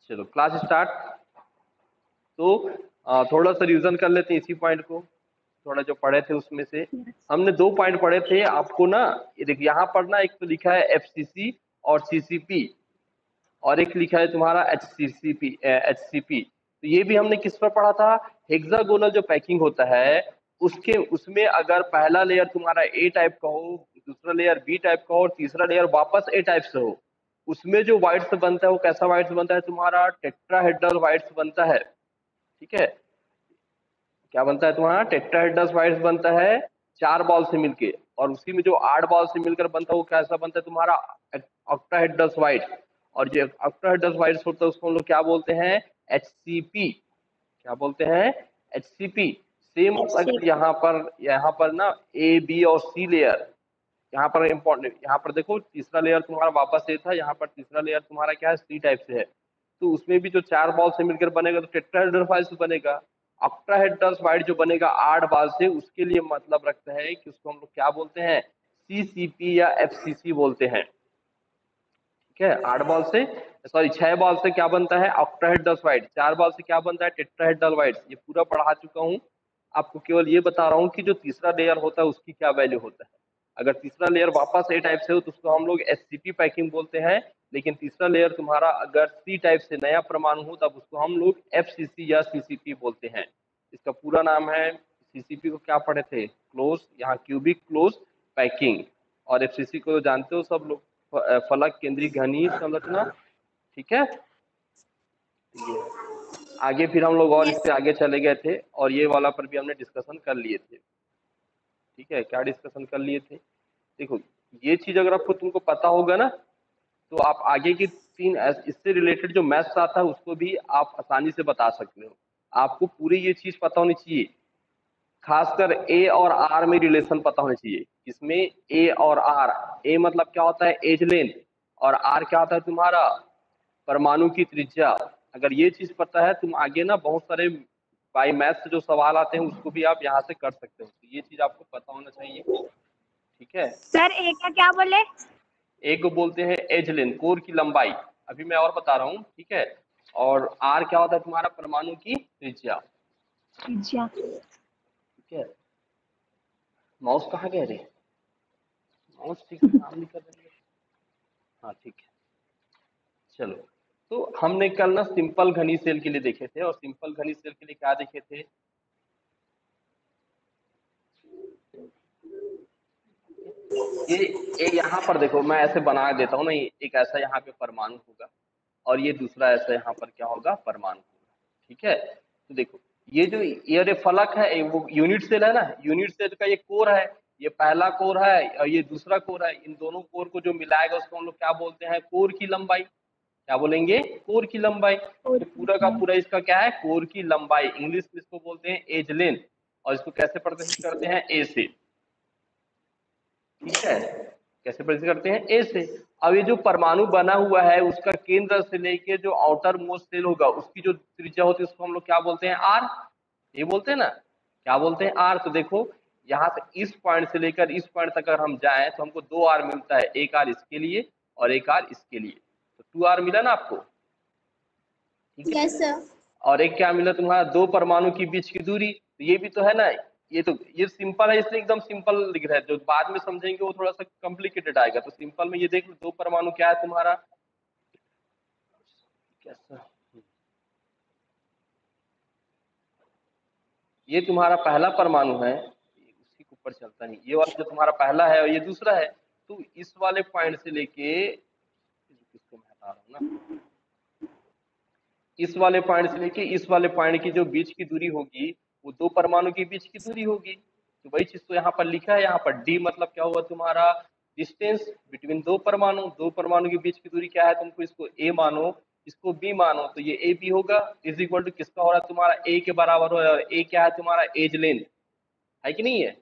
चलो class start. तो थोड़ा सा रिवीजन कर लेते हैं इसी पॉइंट को, थोड़ा जो पढ़े थे उसमें से। हमने 2 पॉइंट पढ़े थे आपको ना, ये देखिए यहाँ पर ना, एक तो लिखा है एफसीसी और सीसीपी, और एक लिखा है तुम्हारा एचसीपी। तो ये भी हमने किस पर पढ़ा था, हेक्सागोनल जो पैकिंग होता है उसके, उसमें अगर पहला लेयर तुम्हारा ए टाइप का हो, दूसरा लेयर बी टाइप का हो और तीसरा लेयर वापस ए टाइप से हो, उसमें जो वाइट्स बनता है वो कैसा वाइट्स बनता है, तुम्हारा टेट्राहेड्रल वाइट्स बनता है। ठीक है, क्या बनता है तुम्हारा, टेट्राहेड्रल वाइट्स बनता है 4 बॉल से मिलके, और उसी में जो 8 बॉल से मिलकर बनता है वो कैसा बनता है तुम्हारा, ऑक्टाहेड्रल वाइट। और जो ऑक्टाहेड्रल वाइट्स होता है उसको हम लोग क्या बोलते हैं, एचसीपी। क्या बोलते हैं, एचसीपी। सेम अगर यहाँ पर ना ए बी और सी लेयर, यहाँ पर इम्पोर्टेंट, यहाँ पर देखो तीसरा लेयर तुम्हारा वापस ए था, यहाँ पर तीसरा लेयर तुम्हारा क्या है, सी टाइप से है। तो उसमें भी जो 4 बॉल से मिलकर बनेगा तो टेट्राहेड्रल वाइट से बनेगा। ऑक्टाहेड्रल वाइट जो बनेगा 8 बॉल से, उसके लिए मतलब रखता है कि उसको हम लोग क्या बोलते हैं, सीसीपी या एफसीसी बोलते हैं। ठीक है, 8 बॉल से, सॉरी 6 बॉल से क्या बनता है, ऑक्टाहेड्रल वाइट। 4 बॉल से क्या बनता है, टेट्राहेड्रल वाइट। ये पूरा पढ़ा चुका हूँ, आपको केवल ये बता रहा हूँ कि जो तीसरा लेयर होता है उसकी क्या वैल्यू होता है। अगर तीसरा लेयर वापस ए टाइप से हो तो उसको हम लोग एससीपी पैकिंग बोलते हैं, लेकिन तीसरा लेयर तुम्हारा अगर सी टाइप से नया परमाणु हो तब उसको हम लोग एफसीसी या सीसीपी बोलते हैं। इसका पूरा नाम है, सीसीपी को क्या पढ़े थे, क्लोज, यहाँ क्यूबिक क्लोज पैकिंग। और एफसीसी को जानते हो सब लोग, फलक केंद्रीय घनीय संरचना। ठीक है, ये आगे फिर हम लोग और इससे आगे चले गए थे, और ये वाला पर भी हमने डिस्कशन कर लिए थे। ठीक है, क्या डिस्कशन कर लिए थे, देखो ये चीज अगर आपको तुमको पता होगा ना, तो आप आगे की 3 इससे रिलेटेड जो मैथ्स आता है उसको भी आप आसानी से बता सकते हो। आपको पूरी ये चीज पता होनी चाहिए, खासकर ए और आर में रिलेशन पता होना चाहिए। इसमें ए और आर, ए मतलब क्या होता है, एज लेंथ, और आर क्या होता है तुम्हारा, परमाणु की त्रिज्या। अगर ये चीज पता है, तुम आगे ना बहुत सारे बाई मैथ से जो सवाल आते हैं उसको भी आप यहाँ से कर सकते हो। तो ये चीज आपको पता होना चाहिए। ठीक है सर ए का क्या बोले, ए को बोलते हैं एज लेंथ, कोर की लंबाई। अभी मैं और बता रहा हूँ। ठीक है, और आर क्या होता है तुम्हारा, परमाणु की त्रिज्या। ठीक है, माउस कहाँ गए रे, माउस ठीक से काम नहीं कर रही है। हाँ ठीक है, चलो। तो हमने कल ना सिंपल घनी सेल के लिए देखे थे, और सिंपल घनी सेल के लिए क्या देखे थे, ये यहाँ पर देखो, मैं ऐसे बना देता हूँ ना, एक ऐसा यहाँ पे परमाणु होगा, और ये दूसरा ऐसा यहाँ पर क्या होगा, परमाणु होगा। ठीक है, तो देखो ये जो ये फलक है वो यूनिट सेल है ना, यूनिट सेल का ये कोर है, ये पहला कोर है और ये दूसरा कोर है। इन दोनों कोर को जो मिलाएगा उसको हम लोग क्या बोलते हैं, कोर की लंबाई। क्या बोलेंगे, कोर की लंबाई। तो पूरा का पूरा इसका क्या है, कोर की लंबाई। इंग्लिश में इसको बोलते हैं एज लेंथ, और इसको कैसे प्रदर्शित करते हैं, ए से। ठीक है, कैसे प्रदर्शित करते हैं, ए से। अब ये जो परमाणु बना हुआ है उसका केंद्र से लेके जो आउटर मोस्ट सेल होगा उसकी जो त्रिज्या होती है उसको हम लोग क्या बोलते हैं, आर। ये बोलते हैं ना, क्या बोलते हैं, आर। तो देखो यहाँ से इस पॉइंट से लेकर इस पॉइंट तक अगर हम जाएं तो हमको 2 आर मिलता है, एक आर इसके लिए और एक आर इसके लिए। तो 2 आर मिला ना आपको। ठीक है, यस सर, और एक क्या मिला तुम्हारा, 2 परमाणु के बीच की दूरी। तो ये भी तो है ना, ये तो ये सिंपल है, इसलिए एकदम सिंपल लिख रहा है। जो बाद में समझेंगे वो थोड़ा सा कॉम्प्लिकेटेड आएगा। तो सिंपल में ये देख लो, 2 परमाणु क्या है तुम्हारा, कैसा, ये तुम्हारा पहला परमाणु है, उसी के ऊपर चलता नहीं, ये वाला जो तुम्हारा पहला है और ये दूसरा है। तो इस वाले पॉइंट से लेके, इसको मैं हटा रहा हूँ ना, इस वाले पॉइंट से लेके इस वाले पॉइंट की जो बीच की दूरी होगी वो 2 परमाणु के बीच की दूरी होगी। तो वही चीज तो यहाँ पर लिखा है, यहाँ पर डी मतलब क्या हुआ तुम्हारा, डिस्टेंस बिटवीन 2 परमाणु। 2 परमाणु के बीच की दूरी क्या है, तुमको इसको ए मानो, इसको बी मानो, तो ये ए बी होगा। इज इक्वल टू किसका हो रहा है तुम्हारा, ए के बराबर हो रहा है। ए क्या है तुम्हारा, एज लेंथ है कि नहीं है,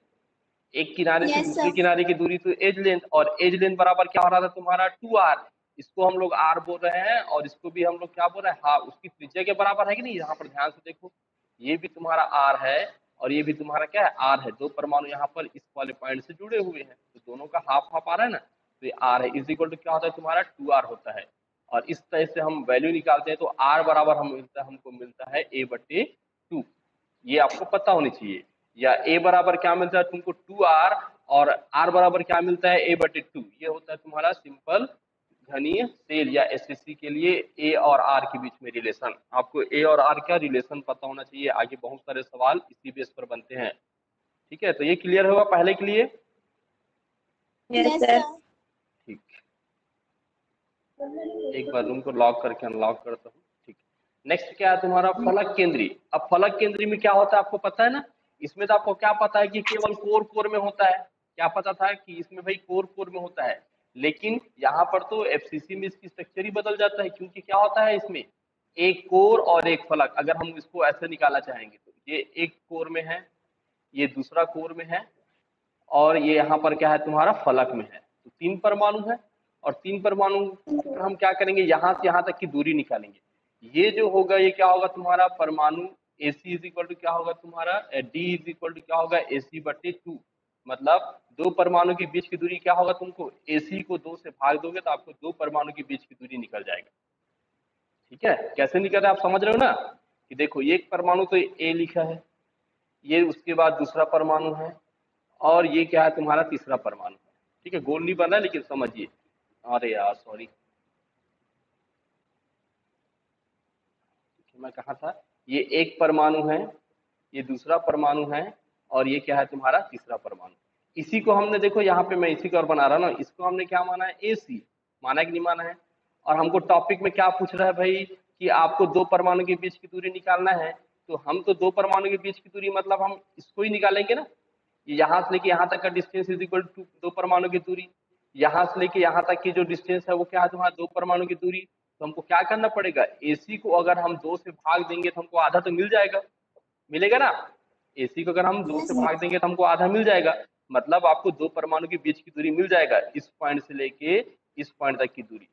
एक किनारे से यस दूसरे सर, किनारे की दूरी तो एज लेंथ, और एज लेंथ बराबर क्या हो रहा था तुम्हारा, 2r। इसको हम लोग r बोल रहे हैं और इसको भी हम लोग क्या बोल रहे हैं, हाँ उसकी त्रिज्या के बराबर है कि नहीं। यहाँ पर ध्यान से देखो, ये भी तुम्हारा r है और ये भी तुम्हारा क्या है, r है। 2 परमाणु यहाँ पर इस वाले पॉइंट से जुड़े हुए हैं, तो दोनों का हाफ हाफ आ रहा है ना, तो ये r है। इज इक्वल टू क्या होता है तुम्हारा, 2r होता है। और इस तरह से हम वैल्यू निकालते हैं तो आर बराबर हमको मिलता है a/2। ये आपको पता होनी चाहिए। या ए बराबर क्या मिलता है तुमको 2r, और आर बराबर क्या मिलता है a/2। ये होता है तुम्हारा सिंपल घनीय सेल या एसएससी के लिए ए और आर के बीच में रिलेशन। आपको ए और आर का रिलेशन पता होना चाहिए, आगे बहुत सारे सवाल इसी बेस पर बनते हैं। ठीक है, तो ये क्लियर होगा पहले के लिए? Yes sir. ठीक, एक बार रूम को लॉक करके अनलॉक करता हूँ। ठीक, नेक्स्ट क्या है तुम्हारा फलक केंद्री। अब फलक केंद्री में क्या होता है आपको पता है ना? इसमें तो आपको क्या पता है कि केवल कोर कोर में होता है। क्या पता था कि इसमें भाई कोर कोर में होता है, लेकिन यहाँ पर तो एफसीसी में इसकी स्ट्रक्चर ही बदल जाता है, क्योंकि क्या होता है इसमें एक कोर और एक फलक। अगर हम इसको ऐसे निकालना चाहेंगे तो ये एक कोर में है, ये दूसरा कोर में है, और ये यहाँ पर क्या है तुम्हारा फलक में है। तो 3 परमाणु है, और 3 परमाणु पर हम क्या करेंगे, यहाँ से यहाँ तक की दूरी निकालेंगे। ये जो होगा ये क्या होगा तुम्हारा परमाणु AC इज इक्वल टू क्या होगा तुम्हारा D इज इक्वल टू क्या होगा AC/2। मतलब 2 परमाणु के बीच की दूरी क्या होगा, तुमको AC को 2 से भाग दोगे तो आपको 2 परमाणु के बीच की दूरी निकल जाएगा। ठीक है, कैसे निकल रहा है आप समझ रहे हो ना? कि देखो ये एक परमाणु तो A लिखा है, ये उसके बाद दूसरा परमाणु है, और ये क्या है तुम्हारा तीसरा परमाणु है। ठीक है, गोल नहीं बन रहा है लेकिन समझिए। अरे यार सॉरी, मैं कहा था, ये एक परमाणु है, ये दूसरा परमाणु है, और ये क्या है तुम्हारा तीसरा परमाणु। इसी को हमने देखो यहाँ पे मैं इसी को और बना रहा हूँ ना, इसको हमने क्या माना है AC, माना कि नहीं माना है? और हमको टॉपिक में क्या पूछ रहा है भाई कि आपको 2 परमाणु के बीच की दूरी निकालना है। तो हम तो 2 परमाणु के बीच की दूरी मतलब हम इसको ही निकालेंगे ना। यहाँ से लेके यहाँ तक का डिस्टेंस इज इक्वल टू 2 परमाणु की दूरी। यहाँ से लेके यहाँ तक की जो डिस्टेंस है वो क्या है तुम्हारा 2 परमाणु की दूरी। तो हमको क्या करना पड़ेगा, AC को अगर हम 2 से भाग देंगे तो हमको आधा तो मिल जाएगा, मिलेगा ना? AC को अगर हम 2 से भाग देंगे तो हमको आधा मिल जाएगा, मतलब आपको 2 परमाणु के बीच की दूरी मिल जाएगा, इस पॉइंट से लेके इस पॉइंट तक की दूरी।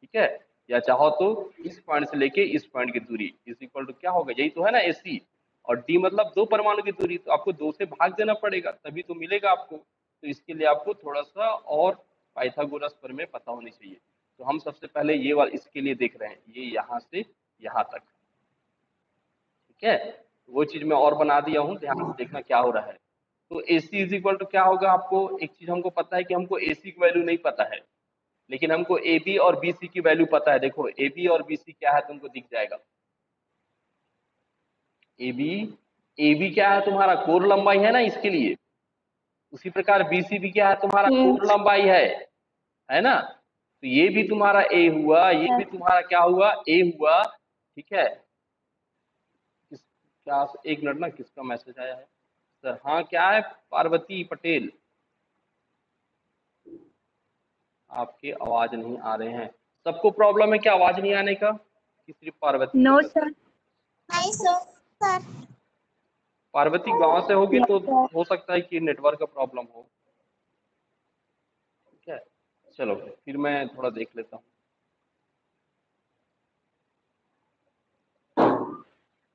ठीक है, या चाहो तो इस पॉइंट से लेके इस पॉइंट की दूरी इज इक्वल टू क्या होगा, यही तो है ना AC। और D मतलब 2 परमाणु की दूरी, तो आपको 2 से भाग देना पड़ेगा तभी तो मिलेगा आपको। तो इसके लिए आपको थोड़ा सा और पाइथागोरस प्रमेय पता होनी चाहिए। तो हम सबसे पहले ये वाला इसके लिए देख रहे हैं, ये यहाँ से यहाँ तक। ठीक है, वो चीज मैं और बना दिया हूँ, ध्यान से देखना क्या हो रहा है। तो AC इज इक्वल टू क्या होगा, आपको एक चीज हमको पता है कि हमको AC की वैल्यू नहीं पता है, लेकिन हमको AB और BC की वैल्यू पता है। देखो AB और BC क्या है तुमको दिख जाएगा। AB क्या है तुम्हारा कोर लंबाई है ना इसके लिए, उसी प्रकार BC भी क्या है तुम्हारा कोर लंबाई है ना? तो ये भी तुम्हारा A हुआ, ये भी तुम्हारा क्या हुआ A हुआ। ठीक है, क्या एक मिनट ना, किसका मैसेज आया है सर? हाँ क्या है, पार्वती पटेल, आपके आवाज नहीं आ रहे हैं। सबको प्रॉब्लम है क्या आवाज नहीं आने का, कि सिर्फ पार्वती? No sir. नहीं सर। पार्वती गांव से होगी तो हो सकता है कि नेटवर्क का प्रॉब्लम हो। ठीक है, चलो फिर मैं थोड़ा देख लेता हूँ।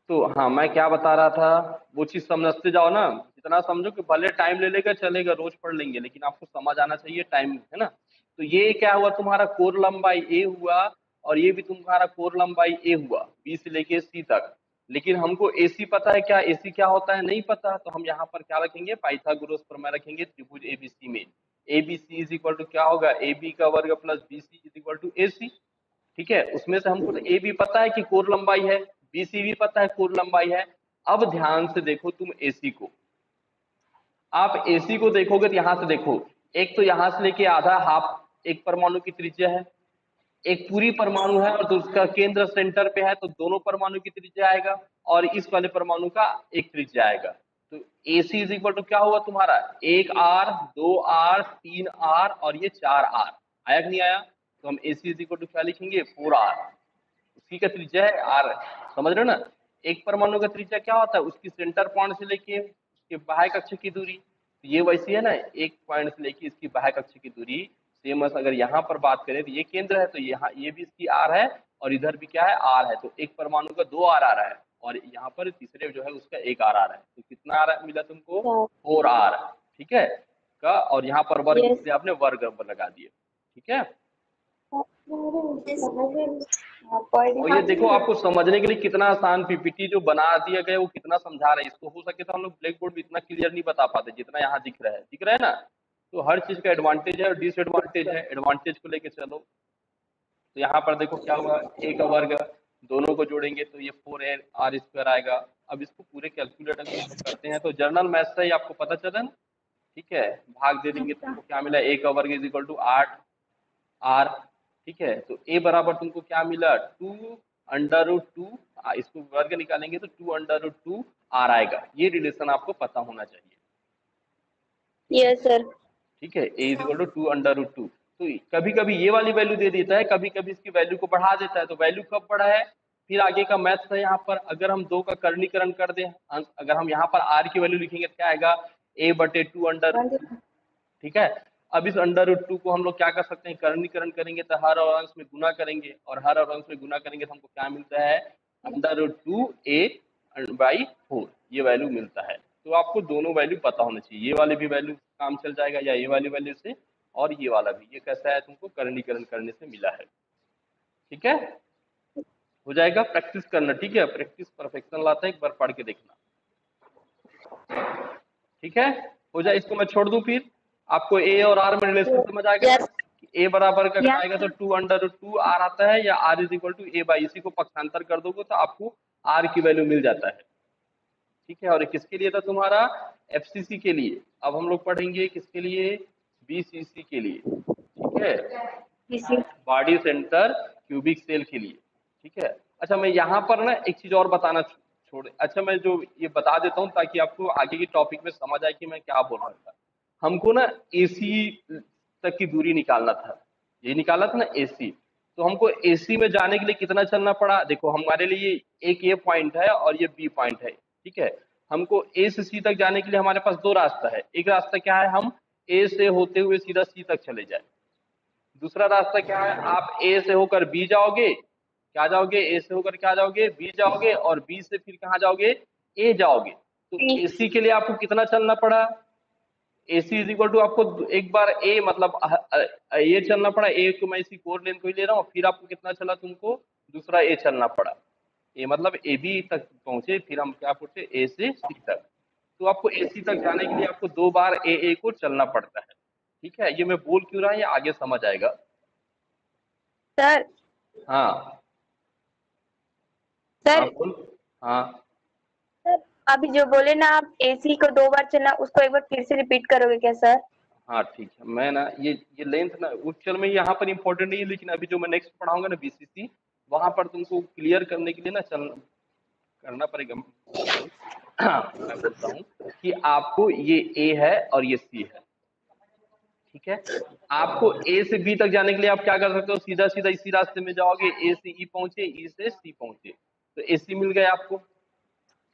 तो हाँ, मैं क्या बता रहा था, वो चीज समझते जाओ ना, जितना समझो कि भले टाइम ले लेगा चलेगा, रोज पढ़ लेंगे, लेकिन आपको समझ आना चाहिए टाइम, है ना? तो ये क्या हुआ तुम्हारा कोर लंबाई A हुआ, और ये भी तुम्हारा कोर लंबाई A हुआ B से लेके C तक। लेकिन हमको AC पता है, क्या AC क्या होता है नहीं पता, तो हम यहाँ पर क्या रखेंगे, पाइथागोरस प्रमेय रखेंगे त्रिभुज ABC में। ABC इज इक्वल टू क्या होगा, AB का वर्ग plus BC is equal to AC। ठीक है, उसमें से हमको तो ए भी पता है कि कोर लंबाई है, BC भी पता है कोर लंबाई है। अब ध्यान से देखो तुम AC को, आप AC को देखोगे तो यहाँ से देखो, एक तो यहाँ से लेके आधा हाफ एक परमाणु की त्रिज्या है, एक पूरी परमाणु है, और तो उसका केंद्र सेंटर पे है, तो दोनों परमाणु की त्रिज्या आएगा, और इस वाले परमाणु का एक त्रिज्या आएगा। तो AC इज इक्वल टू क्या होगा तुम्हारा 1r 2r 3r और ये 4r। आया कि नहीं आया? तो हम AC इज इक्वल टू क्या लिखेंगे 4r, उसी का त्रिज्या है r। समझ रहे हो ना? एक परमाणु का त्रिज्या क्या होता है, उसकी सेंटर पॉइंट से लेके उसके बाह्य कक्ष की दूरी। तो ये वैसी है ना, एक पॉइंट से लेके इसकी बाह्य कक्ष की दूरी सेम। अगर यहाँ पर बात करें तो ये केंद्र है, तो यहाँ ये भी इसकी r है, और इधर भी क्या है r है। तो एक परमाणु का 2r आ रहा है, और यहाँ पर तीसरे जो है उसका 1r आ रहा है। तो कितना r मिला तुमको 4r। ठीक है का, और यहाँ पर वर्ग इसलिए आपने वर्ग लगा दिए। ठीक है, और ये देखो आपको समझने के लिए कितना आसान पीपीटी जो बना दिया गया है, वो कितना समझा रहा है। इसको हो सके तो हम लोग ब्लैक बोर्ड में इतना क्लियर नहीं बता पाते जितना यहाँ दिख रहा है ना। तो हर चीज का एडवांटेज है और डिसएडवांटेज है, एडवांटेज को लेके चलो। तो यहाँ पर देखो क्या हुआ, ए का वर्ग दोनों को जोड़ेंगे तो ये 4r² आएगा। अब इसको पूरे कैलकुलेटर में हम लोग करते हैं तो जर्नल मैथ से ही आपको पता चला ना, ठीक है। भाग दे देंगे तुमको क्या मिला, ए का वर्ग इज इक्वल टू 8r, ठीक है। तो ए बराबर तुमको क्या मिला, 2√2, इसको वर्ग निकालेंगे तो 2√2r आएगा। ये रिलेशन आपको पता होना चाहिए, यस सर। ठीक है। ए इज इक्वल टू 2√2। तो कभी कभी ये वाली वैल्यू दे देता है, कभी कभी इसकी वैल्यू को बढ़ा देता है। तो वैल्यू कब बढ़ा है, फिर आगे का मैथ्स है। यहाँ पर अगर हम 2 का करणीकरण कर दें, अगर हम यहाँ पर r की वैल्यू लिखेंगे तो क्या आएगा, a/2√2, ठीक है। अब इस √2 को हम लोग क्या कर सकते हैं, करणीकरण करेंगे तो हर और अंश में गुना करेंगे, और हर और अंश में गुना करेंगे तो हमको क्या मिलता है, √2a/4, ये वैल्यू मिलता है। तो आपको दोनों वैल्यू पता होना चाहिए, ये वाले भी वैल्यू काम चल जाएगा या ये वाली वैल्यू से, और ये वाला भी। ये कैसा है, तुमको करणीकरण करने से मिला है, ठीक है। हो जाएगा, प्रैक्टिस करना, ठीक है। प्रैक्टिस परफेक्शन लाता है, एक बार पढ़ के देखना, ठीक है। हो जाए, इसको मैं छोड़ दूं, फिर आपको ए और आर में रिलेशन समझ आ गया। ए बराबर का आएगा तो 2√2r आता है, या r is equal to a/, इसी को पक्षांतर कर दोगे तो आपको r की वैल्यू मिल जाता है, ठीक है। और किसके लिए था तुम्हारा, एफसीसी के लिए। अब हम लोग पढ़ेंगे किसके लिए, बीसीसी के लिए, ठीक है, बॉडी सेंटर क्यूबिक सेल के लिए, ठीक है। अच्छा, मैं यहाँ पर ना एक चीज और बताना छोड़, अच्छा मैं जो ये बता देता हूँ ताकि आपको आगे की टॉपिक में समझ आए कि मैं क्या बोल रहा था। हमको ना एसी तक की दूरी निकालना था, ये निकाला था ना एसी। तो हमको एसी में जाने के लिए कितना चलना पड़ा, देखो हमारे लिए एक ये पॉइंट है और ये बी पॉइंट है, ठीक है। हमको ए से सी तक जाने के लिए हमारे पास दो रास्ता है। एक रास्ता क्या है, हम ए से होते हुए सीधा सी तक चले जाए। दूसरा रास्ता क्या है, आप ए से होकर बी जाओगे, क्या जाओगे, ए से होकर क्या जाओगे, बी जाओगे, और बी से फिर कहाँ जाओगे, ए जाओगे। तो एसी के लिए आपको कितना चलना पड़ा, एसी इज इक्वल टू आपको एक बार ए मतलब ये चलना पड़ा, ए को मैं इसी कोर लेंथ को ही ले रहा हूँ, फिर आपको कितना चला, तुमको दूसरा ए चलना पड़ा। ए मतलब ए बी तक पहुंचे, फिर हम क्या पूछे, ए से सी तक। तो आपको ए सी तक जाने के लिए आपको 2 बार ए को चलना पड़ता है, ठीक है। ये मैं बोल क्यों रहा है, ये आगे समझ आएगा सर। हाँ सर, हाँ बोल, हाँ सर अभी जो बोले ना आप एसी को 2 बार चलना, उसको एक बार फिर से रिपीट करोगे क्या सर? हाँ ठीक है। मैं ना ये लेंथ ना चल में यहाँ पर इंपॉर्टेंट नहीं है, लेकिन अभी जो मैं नेक्स्ट पढ़ाऊंगा ना बीसीसी, वहां पर तुमको क्लियर करने के लिए ना चल करना पड़ेगा। मैं बोलता हूँ कि आपको ये ए है और ये सी है, ठीक है। आपको ए से बी तक जाने के लिए आप क्या कर सकते हो, सीधा सीधा इसी रास्ते में जाओगे, ए से ई पहुंचे, ई से सी पहुंचे, तो ए सी मिल गया आपको,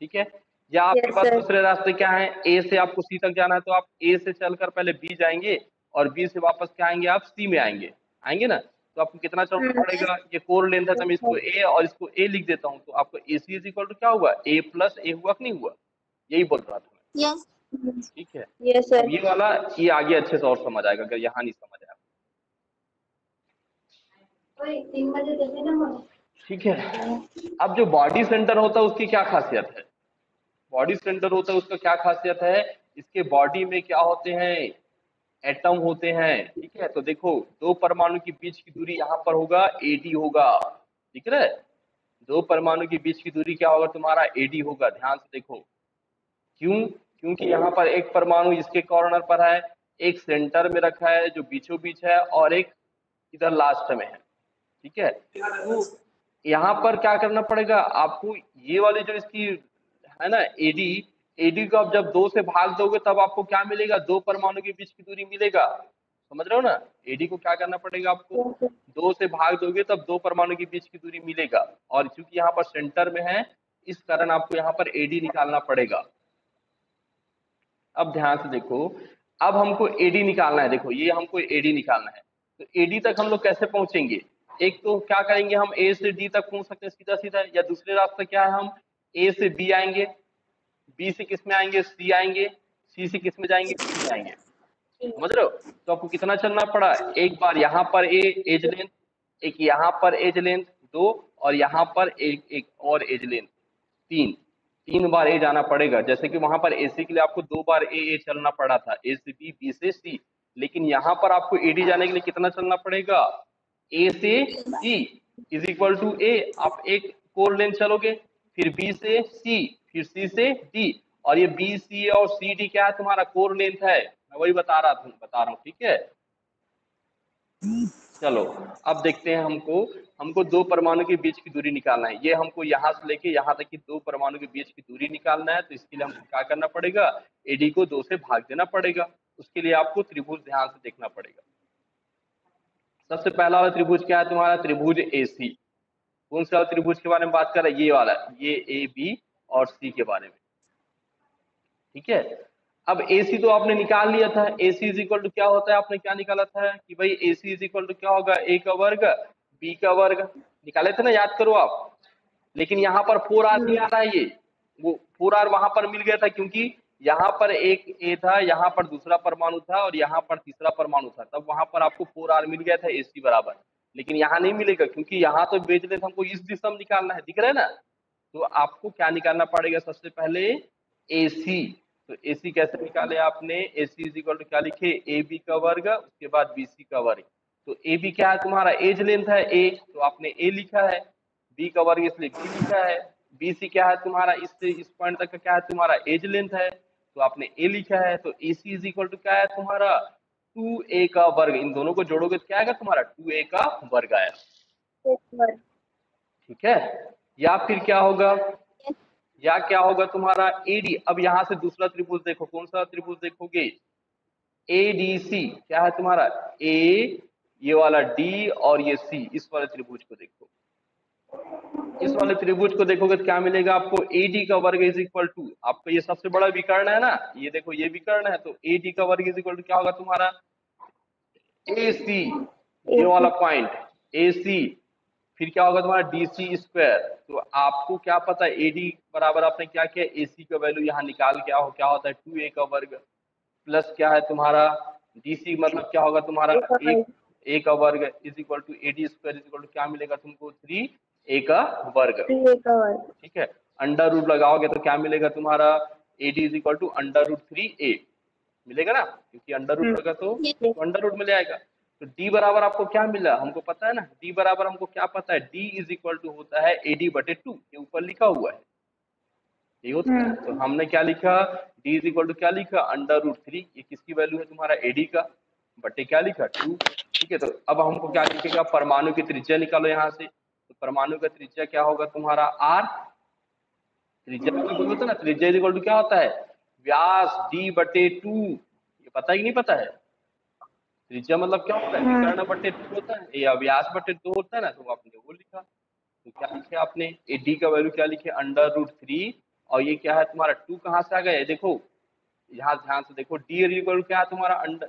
ठीक है। या आपके यस पास सर। दूसरे रास्ते क्या है, ए से आपको सी तक जाना है तो आप ए से चलकर पहले बी जाएंगे, और बी से वापस क्या आएंगे, आप सी में आएंगे, आएंगे ना। तो आपको कितना चलना पड़ेगा, ये कोर लेंथ है तो मैं इसको ए और इसको ए लिख देता हूँ, तो आपको ए सी इज इक्वल टू क्या हुआ, ए प्लस ए हुआ कि नहीं हुआ, यही बोल रहा था मैं, यस ठीक है। यस अब सर। ये वाला ये आगे अच्छे से और समझ आएगा, अगर यहाँ नहीं समझ आया, 3 बजे देते ना। ठीक है। अब जो बॉडी सेंटर होता है उसकी क्या खासियत है, बॉडी सेंटर होता है उसका क्या खासियत है, इसके बॉडी में क्या होते हैं, एटम होते हैं, ठीक है। तो देखो दो परमाणु के बीच की दूरी यहाँ पर होगा एडी होगा, ठीक है। दो परमाणु के बीच की दूरी क्या होगा तुम्हारा, एडी होगा। ध्यान से देखो, क्यों, क्योंकि यहाँ पर एक परमाणु इसके कॉर्नर पर है, एक सेंटर में रखा है जो बीचों बीच है, और एक इधर लास्ट में है, ठीक है। तो यहाँ पर क्या करना पड़ेगा आपको, ये वाली जो इसकी है ना एडी, एडी को आप जब 2 से भाग दोगे तब आपको क्या मिलेगा, दो परमाणु के बीच की दूरी मिलेगा, समझ रहे हो ना। एडी को क्या करना पड़ेगा आपको, 2 से भाग दोगे तब दो परमाणु के बीच की दूरी मिलेगा, और चूंकि यहाँ पर सेंटर में है इस कारण आपको यहाँ पर एडी निकालना पड़ेगा। अब ध्यान से देखो, अब हमको एडी निकालना है, देखो ये हमको एडी निकालना है। तो एडी तक हम लोग कैसे पहुंचेंगे, एक तो क्या करेंगे, हम ए से डी तक पहुंच सकते हैं सीधा सीधा, या दूसरे रास्ता क्या है, हम ए से बी आएंगे, बी से किस में आएंगे, सी आएंगे, सी से किस में जाएंगे, डी में आएंगे, समझ रहे हो। तो आपको कितना चलना पड़ा, एक बार यहाँ पर ए एज लेंथ, एक यहाँ पर एज लेंथ 2 और यहाँ पर एक और एज लेंथ 3 बार ए जाना पड़ेगा। जैसे कि वहां पर एसी के लिए आपको 2 बार ए चलना पड़ा था, ए से बी, बी से सी, लेकिन यहाँ पर आपको एडी जाने के लिए कितना चलना पड़ेगा, ए से सी इज इक्वल टू ए। आप एक कोर लेंथ चलोगे, फिर बी से सी, फिर सी से डी, और ये बी सी और सी डी क्या है, तुम्हारा कोर लेंथ है। मैं वही बता रहा हूँ, ठीक है। चलो अब देखते हैं, हमको दो परमाणु के बीच की दूरी निकालना है। ये हमको यहाँ से लेके यहाँ तक की दो परमाणु के बीच की दूरी निकालना है। तो इसके लिए हमको क्या करना पड़ेगा, एडी को 2 से भाग देना पड़ेगा। उसके लिए आपको त्रिभुज ध्यान से देखना पड़ेगा। सबसे पहला वाला त्रिभुज क्या है तुम्हारा, त्रिभुज एसी। कौन सा त्रिभुज के बारे में बात कर रहा है, ये वाला, ये ए बी और सी के बारे में, ठीक है। अब AC तो आपने निकाल लिया था, AC इज इक्वल टू क्या होता है, आपने क्या निकाला था कि भाई AC इज इक्वल टू क्या होगा, A का वर्ग B का वर्ग, निकाले थे ना, याद करो आप। लेकिन यहाँ पर 4R नहीं आ रहा है, ये वो 4R वहां पर मिल गया था, क्योंकि यहाँ पर एक A था, यहाँ पर दूसरा परमाणु था और यहाँ पर तीसरा परमाणु था, तब वहां पर आपको 4R मिल गया था AC बराबर। लेकिन यहाँ नहीं मिलेगा, क्योंकि यहाँ तो बेच लेते, हमको इस दिशा में निकालना है, दिख रहा है ना। तो आपको क्या निकालना पड़ेगा, सबसे पहले AC। तो AC कैसे निकाले आपने, AC इज इक्वल टू क्या लिखे, ए बी का वर्ग, उसके बाद BC का वर्ग। तो ए बी क्या है तुम्हारा, एज लेंथ है A, तो आपने A लिखा है, B का वर्ग इसलिए B लिखा है, BC क्या है तुम्हारा, इससे इस पॉइंट तक का क्या है तुम्हारा, एज लेंथ है, तो आपने A लिखा है। तो AC इज इक्वल टू क्या है तुम्हारा, 2A का वर्ग। इन दोनों को जोड़ोगे तो क्या आएगा तुम्हारा, 2A का वर्ग आया, ठीक है। या फिर क्या होगा, या क्या होगा तुम्हारा AD। अब यहाँ से दूसरा त्रिभुज देखो, कौन सा त्रिभुज देखोगे, ADC, क्या है तुम्हारा A, ये वाला D और ये C, इस वाले त्रिभुज को देखो। इस वाले त्रिभुज को देखोगे तो क्या मिलेगा आपको, AD का वर्ग इज इक्वल टू, आपका ये सबसे बड़ा विकर्ण है ना, ये देखो ये विकर्ण है, तो AD का वर्ग इज इक्वल टू क्या होगा तुम्हारा, AC, ये वाला पॉइंट AC, फिर क्या होगा तुम्हारा DC स्क्वायर। तो आपको क्या पता है, AD बराबर आपने क्या किया, AC का वैल्यू यहाँ निकाल के आओ, क्या होता है 2A का वर्ग प्लस क्या है तुम्हारा DC, मतलब क्या होगा तुम्हारा A का वर्ग is equal to AD square is equal to क्या मिलेगा तुमको, 3A का वर्ग, ठीक है। अंडर रूट लगाओगे तो क्या मिलेगा तुम्हारा, AD is equal to under root 3A मिलेगा ना, क्योंकि अंडर रूट लगा तो अंडर रूट में ले आएगा। तो D बराबर आपको क्या मिला, हमको पता है ना, D बराबर हमको क्या पता है, D इज इक्वल टू होता है AD/2, ये ऊपर लिखा हुआ है, ये होता है। तो हमने क्या लिखा, D इज इक्वल टू क्या लिखा, अंडर रूट 3, ये किसकी वैल्यू है तुम्हारा, AD का, बटे क्या लिखा 2, ठीक है। तो अब हमको क्या लिखेगा, परमाणु की त्रिज्या निकालो यहाँ से। तो परमाणु का त्रिज्या क्या होगा तुम्हारा R, त्रिज्या मतलब होता है ना, त्रिज्या इज इक्वल टू क्या होता है, व्यास D/2, ये पता है कि नहीं पता है, त्रिज्या मतलब क्या होता है, विकर्ण/2 होता है, या व्यास/2 होता है ना, तो आपने वो लिखा। तो क्या लिखे आपने, AD का वैल्यू क्या लिखे, अंडर रूट 3, और ये क्या है तुम्हारा 2 कहाँ से आ गया, देखो यहाँ ध्यान से देखो, D इक्वल क्या है तुम्हारा अंडर,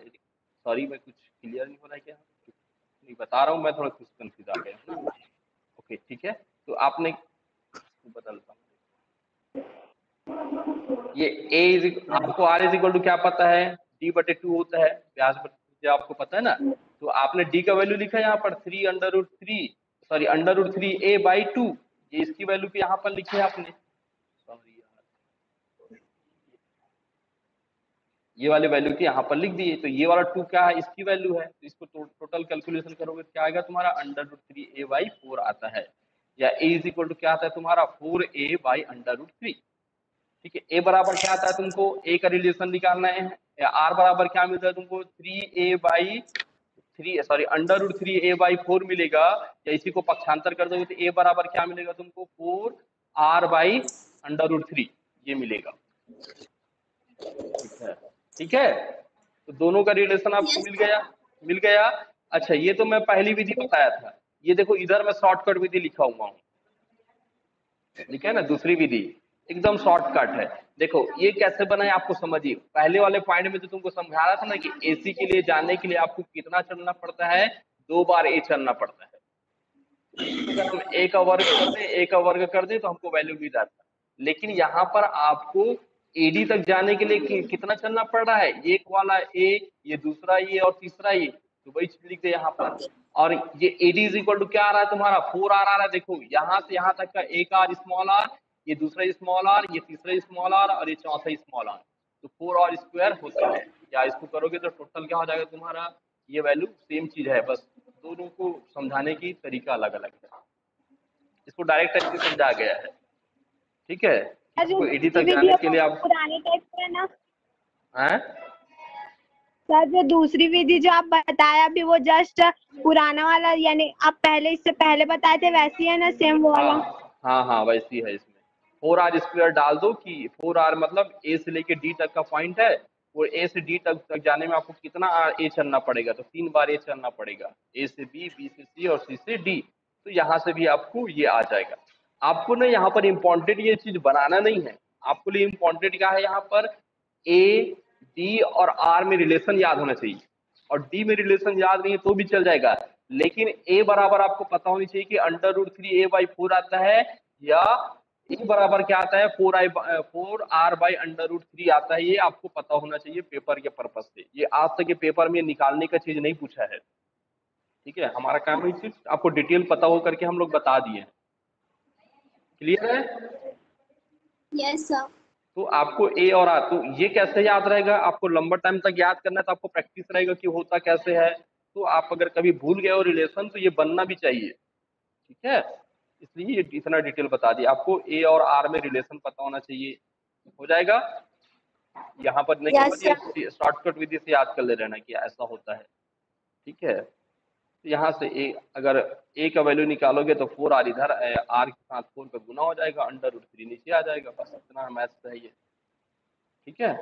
सॉरी मैं कुछ क्लियर नहीं हो रहा है क्या, नहीं बता रहा हूँ मैं, थोड़ा कुछ कंफ्यूज आ गया है ना, ओके ठीक है। तो आपने बदलता हूँ, ये आपको R इज इक्वल टू क्या पता है, D/2 होता है, व्यास आपको पता है ना। तो आपने D का वैल्यू लिखा है यहाँ पर 3 अंडर रूट 3A/2, ये इसकी वैल्यू भी यहाँ पर लिखी है आपने, सॉरी यार, ये वाले वैल्यू की यहाँ पर लिख दिए। तो ये वाला 2 क्या है, इसकी वैल्यू है, तो इसको टोटल कैलकुलेशन करोगे तो क्या आएगा तुम्हारा, अंडर रूट 3A/4 आता है, या A इज इक्वल टू क्या आता है तुम्हारा, 4A/√3, ठीक है। A बराबर क्या आता है तुमको, A का रिलेशन निकालना है, या R बराबर क्या मिलता है तुमको, 3 अंडर रूट 3A/4 मिलेगा, या इसी को पक्षांतर कर दोगे तो A बराबर क्या मिलेगा तुमको, 4R/√3, ये मिलेगा, ठीक है, ठीक है। तो दोनों का रिलेशन आपको मिल गया। अच्छा, ये तो मैं पहली विधि बताया था, ये देखो इधर मैं शॉर्टकट विधि लिखा हुआ हूँ, ठीक है ना, दूसरी विधि एकदम शॉर्टकट है। देखो ये कैसे बना है आपको समझिए, पहले वाले पॉइंट में तो तुमको समझा रहा था ना कि AC के लिए जाने के लिए आपको कितना चलना पड़ता है, 2 बार A चलना पड़ता है। अगर हम A का वर्ग कर दे तो हमको वैल्यू मिल जाता है। लेकिन यहाँ पर आपको AD तक जाने के लिए कितना चलना पड़ रहा है, एक वाला A, ये दूसरा ये और तीसरा ये, तो वही चीज लिख दे यहाँ पर, और ये AD इज इक्वल टू क्या आ रहा है तुम्हारा 4R आ रहा है। देखो यहाँ से यहाँ तक का एक R स्मॉल r, ये दूसरा स्मॉल r, ये तीसरा स्मॉल r और ये चौथा स्मॉल r, तो 4R स्क्वायर होता है। या इसको करोगे तो टोटल क्या हो जाएगा तुम्हारा, ये वैल्यू सेम चीज है, बस दोनों को समझाने की तरीका अलग अलग है। इसको डायरेक्ट ऐसे समझा गया है, ठीक है। इसको AD तक जाने के लिए आप पुराने टाइप का ना हैं सर, जो दूसरी विधि जो आप बताया अभी वो जस्ट पुराना वाला, यानी आप पहले इससे पहले बताए थे वैसी है ना, सेम वो वाला? हाँ वैसी है। इसमें 4R स्क्वायर डाल दो कि 4R मतलब A से लेके D तक का पॉइंट है, वो A से D तक जाने में आपको कितना A चलना पड़ेगा, तो 3 बार A चलना पड़ेगा, A से B, B से C और C से D। तो यहाँ से भी आपको ये आ जाएगा। आपको ना यहाँ पर इम्पोर्टेंट ये चीज बनाना नहीं है, आपको लिए इम्पोर्टेंट क्या है, यहाँ पर A, D और R में रिलेशन याद होना चाहिए, और D में रिलेशन याद नहीं है तो भी चल जाएगा, लेकिन A बराबर आपको पता होनी चाहिए कि √3A/4 आता है, या A बराबर क्या आता है 4R/√3 आता है। ये आपको पता होना चाहिए पेपर के पर्पज से। ये आज तक के पेपर में निकालने का चीज नहीं पूछा है, ठीक है। हमारा काम है चीज आपको डिटेल पता हो करके हम लोग बता दिए। क्लियर है? Yes sir. तो आपको A और R, तो ये कैसे याद रहेगा, आपको लंबा टाइम तक याद करना है तो आपको प्रैक्टिस रहेगा कि होता कैसे है। तो आप अगर कभी भूल गए हो रिलेशन तो ये बनना भी चाहिए, ठीक है। इसलिए ये इतना डिटेल बता दिया आपको। A और R में रिलेशन पता होना चाहिए, हो जाएगा। यहाँ पर नहीं शॉर्टकट विधि से याद कर ले रहना कि ऐसा होता है, ठीक है। तो यहाँ से अगर A का वैल्यू निकालोगे तो 4R इधर, R के साथ 4 का गुना हो जाएगा, √3 नीचे आ जाएगा। बस इतना मैथ्स है ये, ठीक है।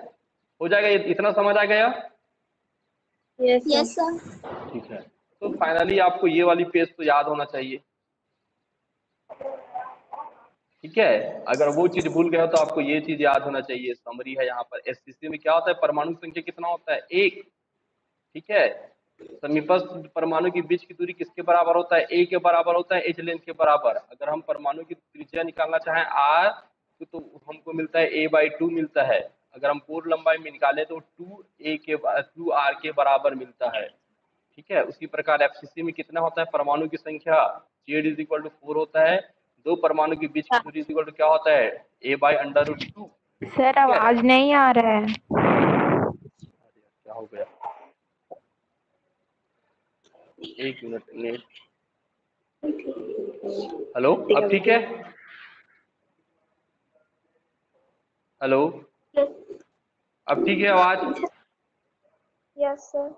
हो जाएगा, ये इतना समझ आ गया? Yes sir. ठीक है। तो फाइनली आपको ये वाली पेज तो याद होना चाहिए, ठीक है। अगर वो चीज भूल गए हो तो आपको ये चीज याद होना चाहिए। समरी है यहाँ पर, SCC में क्या होता है, परमाणु संख्या कितना होता है 1, ठीक है। समीपस्थ परमाणु के बीच की दूरी किसके बराबर होता है, A के बराबर होता है, H लेंथ के बराबर। अगर हम परमाणु की त्रिज्या निकालना चाहें R तो हमको मिलता है A/2 मिलता है। अगर हम पूर्ण लंबाई में निकालें तो 2R के बराबर मिलता है, ठीक है। उसी प्रकार FCC में कितना होता है परमाणु की संख्या, Z इज इक्वल टू 4 होता है। दो परमाणु के बीच की दूरी इज इक्वल टू क्या होता है, A/√2। सर आवाज नहीं आ रहा है। क्या हो गया, एक मिनट नेट। हेलो, अब ठीक है? हेलो, अब ठीक है आवाज? Yes sir.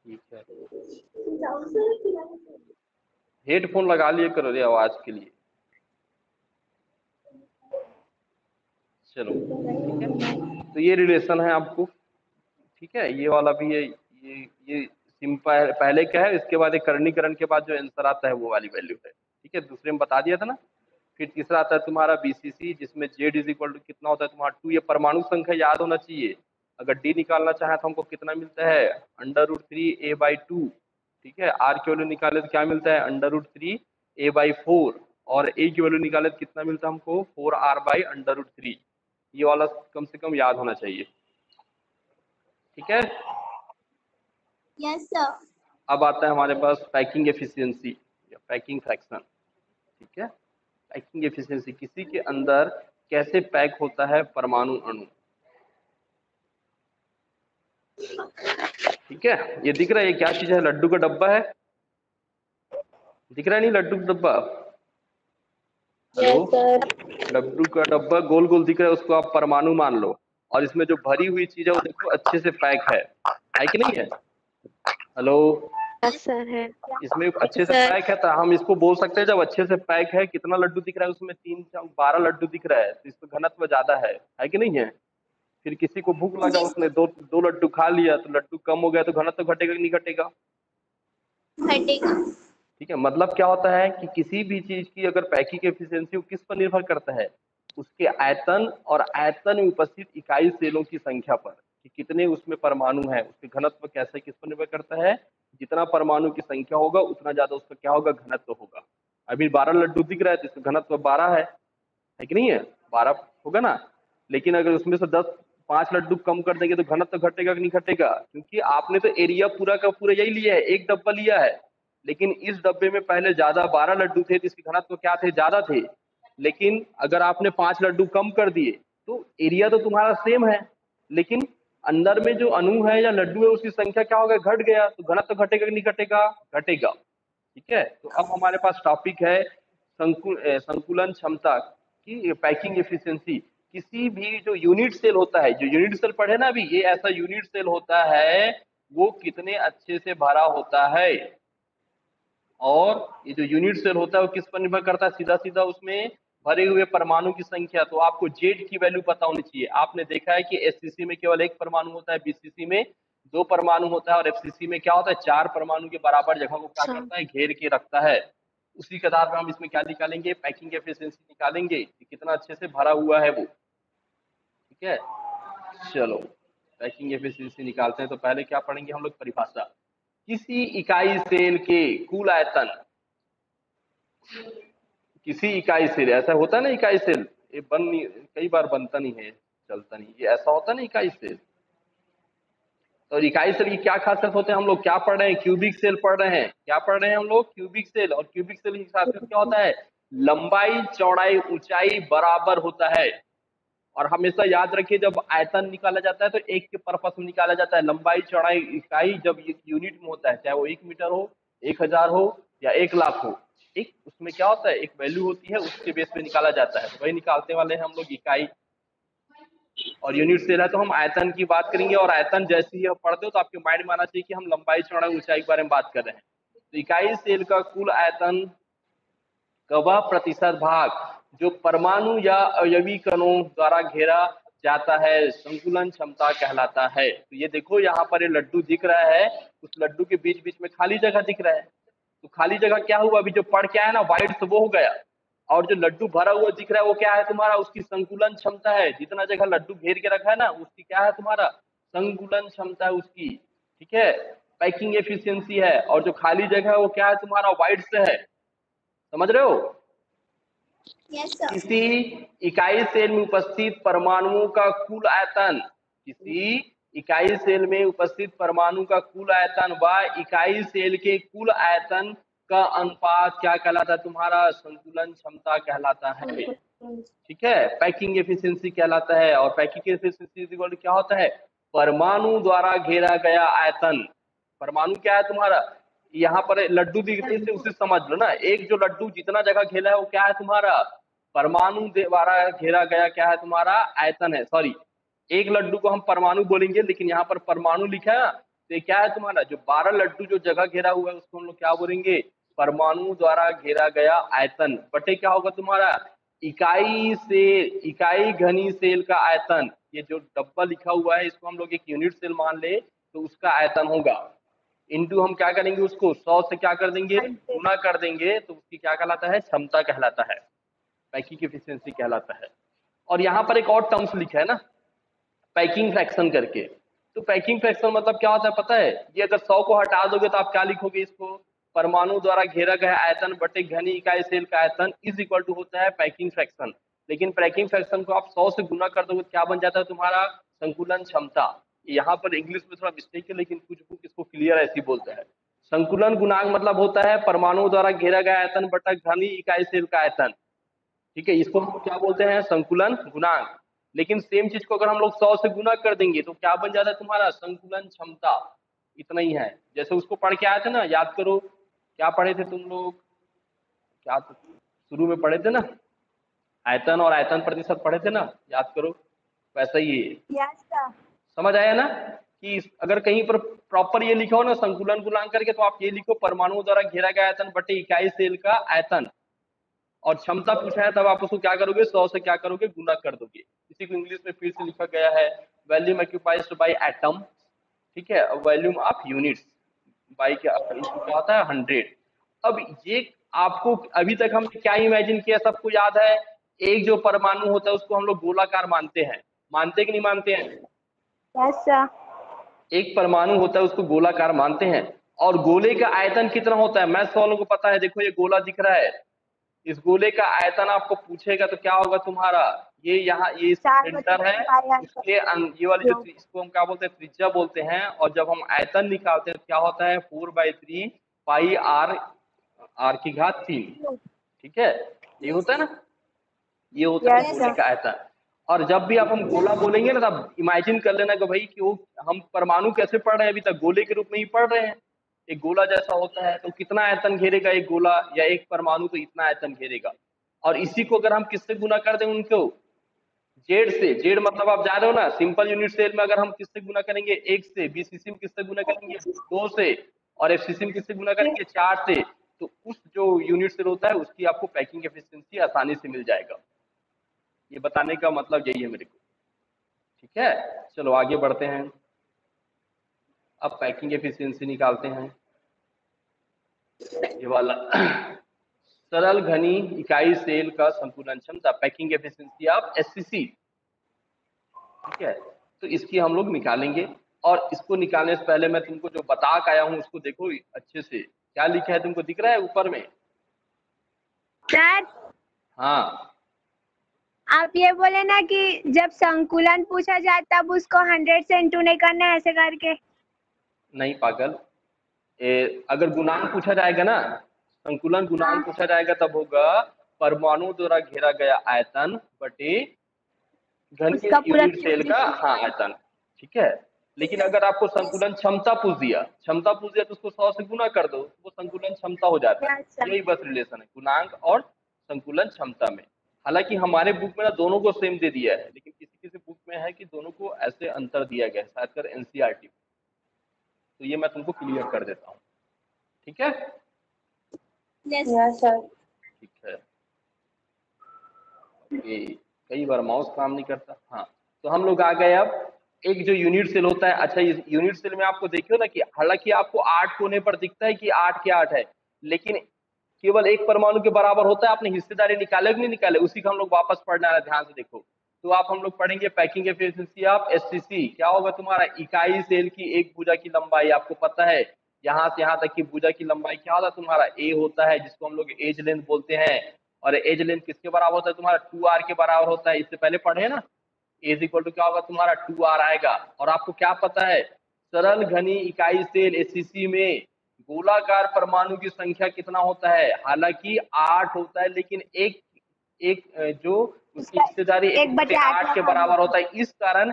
ठीक है। हेडफोन लगा लिए करो रे आवाज के लिए। चलो ठीक है, तो ये रिलेशन है आपको, ठीक है। ये वाला भी है, ये सिंपल पहले क्या है, इसके बाद एक करणीकरण के बाद जो आंसर आता है वो वाली वैल्यू है, ठीक है। दूसरे में बता दिया था ना। फिर तीसरा आता है तुम्हारा BCC, जिसमें Z इज इक्वल टू कितना होता है तुम्हारा 2। ये परमाणु संख्या याद होना चाहिए। अगर D निकालना चाहे तो हमको कितना मिलता है, √3A/2, ठीक है। R की वैल्यू निकाले तो क्या मिलता है, √3A/4, और A की वैल्यू निकाले तो कितना मिलता है हमको, 4R/√3। ये वाला कम से कम याद होना चाहिए, ठीक है। Yes sir. अब आता है हमारे पास पैकिंग एफिशिएंसी या पैकिंग फ्रैक्शन, ठीक है। पैकिंग एफिशिएंसी, किसी के अंदर कैसे पैक होता है परमाणु अणु, ठीक है। ये दिख रहा है, ये क्या चीज है, लड्डू का डब्बा है, दिख रहा है नहीं लड्डू का डब्बा? हेलो, लड्डू का डब्बा गोल गोल दिख रहा है, उसको आप परमाणु मान लो। और इसमें जो भरी हुई चीज है वो देखो अच्छे से पैक है कि नहीं है? हेलो, सर है। इसमें अच्छे से पैक है, तो हम इसको बोल सकते हैं जब अच्छे से पैक है। कितना लड्डू दिख रहा है उसमें, 12 लड्डू दिख रहा है, तो इसमें घनत्व ज्यादा है कि नहीं है? फिर किसी को भूख लगा, उसने दो लड्डू खा लिया, तो लड्डू कम हो गया, तो घनत्व घटेगा कि नहीं घटेगा? घटेगा, ठीक है। मतलब क्या होता है कि किसी भी चीज की अगर पैकिंग एफिशिएंसी किस पर निर्भर करता है, उसके आयतन और आयतन में उपस्थित इकाई सेलों की संख्या पर, कि कितने उसमें परमाणु है। उसके घनत्व कैसे किस पर निर्भर करता है, जितना परमाणु की संख्या होगा उतना ज्यादा उसका क्या होगा, घनत्व होगा। अभी 12 लड्डू दिख रहा है तो इसका घनत्व 12 है कि नहीं है, 12 होगा ना। लेकिन अगर उसमें से 10 5 लड्डू कम कर देंगे तो घनत्व तो घटेगा कि नहीं घटेगा? क्योंकि आपने तो एरिया पूरा का पूरा यही लिया है, एक डब्बा लिया है, लेकिन इस डब्बे में पहले ज्यादा 12 लड्डू थे तो इसके घनत्व क्या थे? ज्यादा थे। लेकिन अगर आपने 5 लड्डू कम कर दिए तो एरिया तो तुम्हारा सेम है, लेकिन अंदर में जो अणु है या लड्डू है उसकी संख्या क्या हो गया? घट गया। तो घनत्व तो घटेगा कि नहीं घटेगा? घटेगा। ठीक है, तो अब हमारे पास टॉपिक है संकुलन क्षमता की पैकिंग एफिशिएंसी। किसी भी जो यूनिट सेल होता है, जो यूनिट सेल पढ़े ना अभी, ये ऐसा यूनिट सेल होता है वो कितने अच्छे से भरा होता है। और ये जो यूनिट सेल होता है वो किस पर निर्भर करता है? सीधा सीधा उसमें भरे हुए परमाणु की संख्या। तो आपको जेड की वैल्यू पता होनी चाहिए। आपने देखा है कि एससीसी में केवल 1 परमाणु होता है, बीसीसी में 2 परमाणु होता है, और एफसीसी में क्या होता है? 4 परमाणु के बराबर जगह को क्या करता है? घेर के रखता है। उसी के आधार पर हम इसमें क्या निकालेंगे? पैकिंग एफिशिएंसी निकालेंगे कि कितना अच्छे से भरा हुआ है वो। ठीक है, चलो पैकिंग एफिशिएंसी निकालते हैं। तो पहले क्या पढ़ेंगे हम लोग? परिभाषा। किसी इकाई सेल के कुल आयतन, किसी इकाई सेल, ऐसा होता है ना इकाई सेल, ये कई बार बनता नहीं है, चलता नहीं, ये ऐसा होता है ना इकाई सेल। तो इकाई सेल की क्या खासियत होते हैं? हम लोग क्या पढ़ रहे हैं? क्यूबिक सेल पढ़ रहे हैं। क्या पढ़ रहे हैं हम लोग? Cubic cell. और क्यूबिक सेल की खासियत क्या होता है? लंबाई चौड़ाई ऊंचाई बराबर होता है। और हमेशा याद रखिए जब आयतन निकाला जाता है तो एक के पर्पस में निकाला जाता है। लंबाई चौड़ाई इकाई जब यूनिट में होता है, चाहे वो 1 मीटर हो, 1000 हो या 1 लाख हो, एक उसमें क्या होता है? एक वैल्यू होती है, उसके बेस पे निकाला जाता है। तो वही निकालते वाले हैं हम लोग इकाई। और यूनिट सेल है तो हम आयतन की बात करेंगे। और आयतन जैसे ही आप पढ़ते हो तो आपके माइंड में आना चाहिए कि हम लंबाई चौड़ाई ऊंचाई के बारे में बात कर रहे हैं। तो इकाई सेल का कुल आयतन का वह प्रतिशत भाग जो परमाणु या अवयवी कणों द्वारा घेरा जाता है संकुलन क्षमता कहलाता है। तो ये देखो यहाँ पर ये लड्डू दिख रहा है, उस लड्डू के बीच बीच में खाली जगह दिख रहा है। तो खाली जगह क्या हुआ? अभी जो पढ़ के आया ना वाइट से, वो हो गया। और जो लड्डू भरा हुआ दिख रहा है वो क्या है तुम्हारा? उसकी संकुलन क्षमता है। जितना जगह लड्डू घेर के रखा है ना, उसकी क्या है तुम्हारा? संकुलन क्षमता है उसकी। ठीक है, पैकिंग एफिशिएंसी है। और जो खाली जगह है वो क्या है तुम्हारा? व्हाइट से है। समझ रहे हो? Yes, sir. किसी इकाई सेल में उपस्थित परमाणुओं का कुल आयतन, किसी इकाई सेल में उपस्थित परमाणु का कुल आयतन व इकाई सेल के कुल आयतन का अनुपात क्या कहलाता है तुम्हारा? संकुलन क्षमता कहलाता है। ठीक है, पैकिंग एफिशिएंसी कहलाता है। और पैकिंग एफिशिएंसी क्या होता है? परमाणु द्वारा घेरा गया आयतन। परमाणु क्या है तुम्हारा? यहाँ पर लड्डू दिखते थे, उसे समझ लो ना। एक जो लड्डू जितना जगह घेरा है वो क्या है तुम्हारा? परमाणु द्वारा घेरा गया क्या है तुम्हारा? आयतन है। सॉरी, एक लड्डू को हम परमाणु बोलेंगे, लेकिन यहाँ पर परमाणु लिखा है ना, तो ये क्या है तुम्हारा? जो 12 लड्डू जो जगह घेरा हुआ है उसको हम लोग क्या बोलेंगे? परमाणु द्वारा घेरा गया आयतन बटे क्या होगा तुम्हारा? इकाई से इकाई घनी सेल का आयतन। ये जो डब्बा लिखा हुआ है इसको हम लोग एक यूनिट सेल मान ले तो उसका आयतन होगा, इंटू हम क्या करेंगे? उसको 100 से क्या कर देंगे? गुना कर देंगे। तो उसकी क्या कहलाता है? क्षमता कहलाता है, पैकिंग एफिशिएंसी कहलाता है। और यहाँ पर एक और टर्म्स लिखा है ना, पैकिंग फ्रैक्शन करके। तो पैकिंग फ्रैक्शन मतलब क्या होता है पता है? ये अगर 100 को हटा दोगे तो आप क्या लिखोगे इसको? परमाणु द्वारा घेरा गया आयतन बटे घनी इकाई सेल का आयतन इज इक्वल टू होता है पैकिंग फ्रैक्शन। लेकिन पैकिंग फ्रैक्शन को आप 100 से गुना कर दोगे तो क्या बन जाता है तुम्हारा? संकुलन क्षमता। यहाँ पर इंग्लिश में थोड़ा मिस्टेक है, लेकिन कुछ बुक इसको क्लियर ऐसी बोलते हैं। संकुलन गुणांक मतलब होता है परमाणु द्वारा घेरा गया आयतन बटा घनी इकाई सेल का आयतन। ठीक है, इसको हम क्या बोलते हैं? संकुलन गुणांक। लेकिन सेम चीज को अगर हम लोग 100 से गुना कर देंगे तो क्या बन जाता है तुम्हारा? संकुलन क्षमता। इतना ही है। जैसे उसको पढ़ के आए थे ना, याद करो क्या पढ़े थे तुम लोग? क्या शुरू में पढ़े थे ना, आयतन और आयतन प्रतिशत पढ़े थे ना, याद करो। वैसा ही है। Yes sir. समझ आया ना कि अगर कहीं पर प्रॉपर ये लिखा हो ना संकुलन गुणांक करके, तो आप ये लिखो परमाणु द्वारा घेरा गया आयतन बटे इकाई सेल का आयतन। और क्षमता पूछा है तब आप उसको क्या करोगे? 100 से क्या करोगे? गुना कर दोगे। इसी को इंग्लिश में फिर से लिखा गया है वॉल्यूम ऑक्यूपाइज्ड बाय एटम। ठीक है, वॉल्यूम ऑफ यूनिट्स बाय क्या होता है? 100। अब ये आपको अभी तक हमने क्या इमेजिन किया? सबको याद है, एक जो परमाणु होता है उसको हम लोग गोलाकार मानते हैं। मानते कि नहीं मानते हैं? Yes sir. एक परमाणु होता है उसको गोलाकार मानते हैं। और गोले का आयतन कितना होता है? मैथ्स वालों को पता है। देखो ये गोला दिख रहा है, इस गोले का आयतन आपको पूछेगा तो क्या होगा तुम्हारा? ये यहाँ ये चार सेंटर बटे है, पाई आर उसके ये वाली जो इसको हम क्या बोलते हैं, त्रिज्या बोलते हैं। और जब हम आयतन निकालते हैं तो क्या होता है, 4/3 पाई आर की घात 3। ठीक है, ये होता है ना, ये होता है Yes, गोले sir. का आयतन। और जब भी आप हम गोला बोलेंगे ना, तब इमेजिन कर लेना कि भाई कि वो हम परमाणु कैसे पढ़ रहे हैं, अभी तक गोले के रूप में ही पढ़ रहे हैं। एक गोला जैसा होता है, तो कितना आयतन घेरेगा एक गोला या एक परमाणु, तो इतना आयतन घेरेगा। और इसी को अगर हम किससे गुना कर दें, उनको जेड से, जेड मतलब आप जा रहे हो ना, सिंपल यूनिट सेल में अगर हम किससे गुना करेंगे, 1 से, बीसीसी में किससे गुना करेंगे, 2 से, और एफसीसी में किससे गुना करेंगे, 4 से, तो उस जो यूनिट सेल होता है उसकी आपको पैकिंग एफिशिएंसी आसानी से मिल जाएगा। ये बताने का मतलब यही है मेरे को। ठीक है, चलो आगे बढ़ते हैं। अब पैकिंग एफिशिएंसी निकालते हैं, ये वाला सरल घनी इकाई सेल का संकुलन क्षमता, पैकिंग एफिशिएंसी ऑफ एससीसी। ठीक है, तो इसकी हम लोग निकालेंगे। और इसको निकालने से पहले मैं तुमको जो बता के आया हूँ उसको देखो अच्छे से, क्या लिखा है तुमको दिख रहा है ऊपर में? सर हाँ, आप ये बोले ना कि जब संकुलन पूछा जाए तब उसको 100 से इंटू नहीं करना है ऐसे करके? नहीं पागल, अगर गुणांक पूछा जाएगा ना, संकुलन गुणांक पूछा जाएगा, तब होगा परमाणु द्वारा घेरा गया आयतन बटे घन के उसका पूरा यूनिट सेल का हाँ आयतन। ठीक है, लेकिन अगर आपको संकुलन क्षमता पूछ दिया, तो उसको 100 से गुना कर दो, वो संकुलन क्षमता हो जाता है। अच्छा। यही बस रिलेशन है गुणांक और संकुलन क्षमता में। हालांकि हमारे बुक में ना दोनों को सेम दे दिया है, लेकिन किसी किसी बुक में है कि दोनों को ऐसे अंतर दिया गया है, शायद कर एनसीईआरटी में। तो ये मैं तुमको क्लियर कर देता हूँ। ठीक है, Yes. Yes, sir. ठीक है। ये कई बार माउस काम नहीं करता। हाँ, तो हम लोग आ गए अब एक जो यूनिट सेल होता है। अच्छा, इस यूनिट सेल में आपको देखियो ना कि हालांकि आपको 8 कोने पर दिखता है कि 8 के 8 है, लेकिन केवल एक परमाणु के बराबर होता है। आपने हिस्सेदारी निकाले कि नहीं निकाले, उसी का हम लोग वापस पढ़ना है, ध्यान से देखो। तो आप हम लोग पढ़ेंगे पैकिंग एफिशिएंसी ऑफ एससीसी। क्या होगा तुम्हारा, इकाई सेल की एक भुजा की लंबाई, आपको पता है यहाँ से यहाँ तक की भुजा की लंबाई क्या होता है तुम्हारा, ए होता है, जिसको हम लोग एज लेंथ बोलते हैं। और एज लेंथ किसके बराबर होता है तुम्हारा, 2r के बराबर होता है। इससे पहले पढ़े ना, एज इक्वल टू क्या होगा तुम्हारा, 2r आएगा। और आपको क्या पता है, सरल घनी इकाई सेल एससीसी में गोलाकार परमाणु की संख्या कितना होता है, हालांकि 8 होता है, लेकिन एक जो उसकी हिस्सेदारी 1/8 के बराबर होता है। इस कारण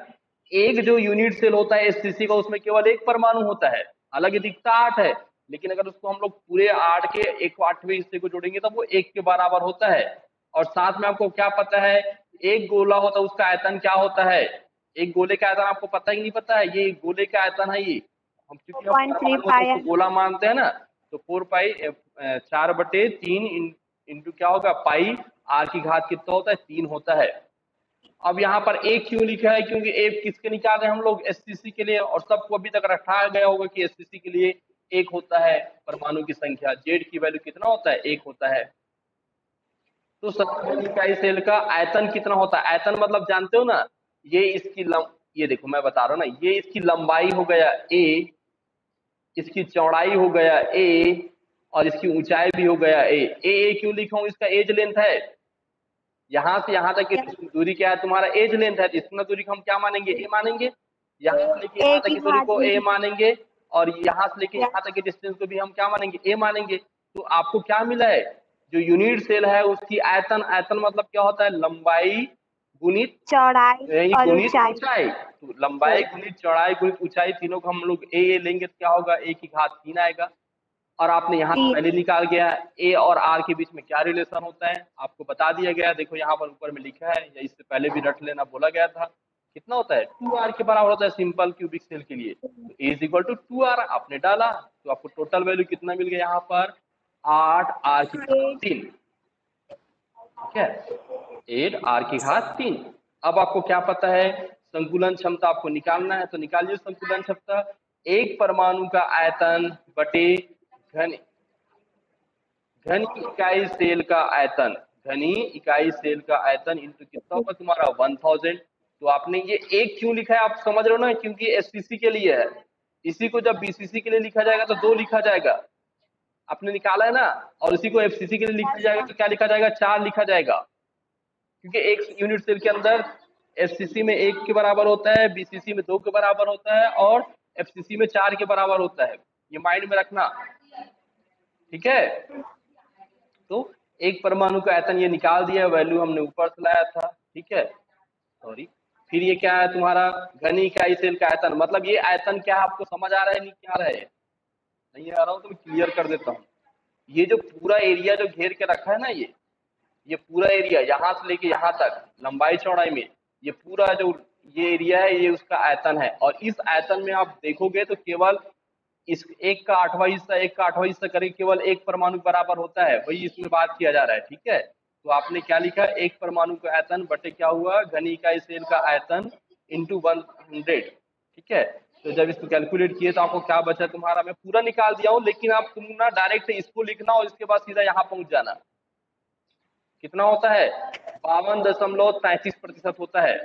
एक जो यूनिट सेल होता है एससीसी का, उसमें केवल एक परमाणु होता है। हालांकि दिखता 8 है, लेकिन अगर उसको हम लोग पूरे 8 के 1/8वें हिस्से को जोड़ेंगे तब वो 1 के बराबर होता है। और साथ में आपको क्या पता है, एक गोला होता है उसका आयतन क्या होता है, एक गोले का आयतन आपको पता ही नहीं पता है, ये गोले का आयतन है। ये हम क्योंकि हम परमाणु को गोला मानते हैं ना, तो 4/3 इंटू क्या होगा, पाई आर की घात कितना होता है, 3 होता है। अब यहाँ पर एक क्यों लिखा है, क्योंकि एक किसके निकाल रहे हैं हम लोग, एससीसी के लिए। और सबको अभी तक रखा गया होगा कि एससीसी के लिए 1 होता है परमाणु की संख्या, जेड की वैल्यू कितना होता है, 1 होता है। तो सरल इकाई सेल का आयतन कितना होता है, आयतन मतलब जानते हो ना, ये इसकी ये देखो मैं बता रहा हूँ ना, ये इसकी लंबाई हो गया ए, इसकी चौड़ाई हो गया ए, और इसकी ऊंचाई भी हो गया ए क्यों लिखा हूँ, इसका एज लेंथ है। यहाँ से यहाँ तक की दूरी क्या है तुम्हारा, एज लेंथ है। इतना दूरी को हम क्या मानेंगे, ए मानेंगे। यहाँ से लेके यहाँ तक की दूरी को ए मानेंगे, और यहाँ से लेके यहाँ तक के डिस्टेंस को भी हम क्या मानेंगे, ए मानेंगे। तो आपको क्या मिला है, जो यूनिट सेल है उसकी आयतन मतलब क्या होता है, लंबाई गुणित चौड़ाई और ऊंचाई। तो लंबाई गुणित चौड़ाई गुणित ऊंचाई, तीनों को हम लोग ए लेंगे तो क्या होगा, ए की घात 3 आएगा। और आपने यहाँ पहले निकाल गया ए और आर के बीच में क्या रिलेशन होता है, आपको बता दिया गया। देखो यहाँ पर ऊपर में लिखा है, या इससे पहले भी रट लेना बोला गया था। कितना होता है, 2r के बराबर होता है सिंपल क्यूबिक सेल के लिए। तो ए इज इक्वल टू 2r आपने डाला, तो आपको टोटल वैल्यू कितना मिल गया यहाँ पर, 8r की घात 3। ठीक है, 8r की घात 3। अब आपको क्या पता है, संकुलन क्षमता आपको निकालना है, तो निकालिए संकुलन क्षमता। एक परमाणु का आयतन बटे घनी इकाई सेल का आयतन, घनी इकाई सेल का आयतन इंटू कितना होगा तुम्हारा 1000। तो आपने ये एक क्यों लिखा है, आप समझ रहे हो ना, क्योंकि एससीसी के लिए है। इसी को जब बीसीसी के लिए लिखा जाएगा तो 2 लिखा जाएगा, आपने निकाला है ना। और इसी को एफसीसी के लिए लिखा जाएगा तो क्या लिखा जाएगा, 4 लिखा जाएगा। क्योंकि एक यूनिट सेल के अंदर एफसीसी में 1 के बराबर होता है, बीसीसी में 2 के बराबर होता है और एफसीसी में 4 के बराबर होता है। ये माइंड में रखना, ठीक है। तो एक परमाणु का आयतन ये निकाल दिया, वैल्यू हमने ऊपर से लाया था, ठीक है। सॉरी, फिर ये क्या है तुम्हारा घनी इकाई सेल का आयतन, मतलब ये आयतन क्या है आपको समझ आ रहा है, नहीं क्या आ रहा है, नहीं आ रहा हो तो मैं क्लियर कर देता हूँ। ये जो पूरा एरिया जो घेर के रखा है ना, ये पूरा एरिया यहाँ से लेके यहाँ तक लंबाई चौड़ाई में, ये पूरा जो ये एरिया है ये उसका आयतन है। और इस आयतन में आप देखोगे तो केवल इस 1 का 8वां हिस्सा 1 का 8वां हिस्सा करीब केवल एक परमाणु बराबर होता है, वही इसमें बात किया जा रहा है, ठीक है। तो आपने क्या लिखा, एक परमाणु का आयतन बटे क्या हुआ, घनी इकाई सेल का आयतन इंटू 100, ठीक है। तो जब इसको कैलकुलेट किए तो आपको क्या बचा तुम्हारा, मैं पूरा निकाल दिया हूँ, लेकिन आप तुम ना डायरेक्ट इसको लिखना और इसके बाद सीधा यहाँ पहुंच जाना। कितना होता है, 52.33% होता है।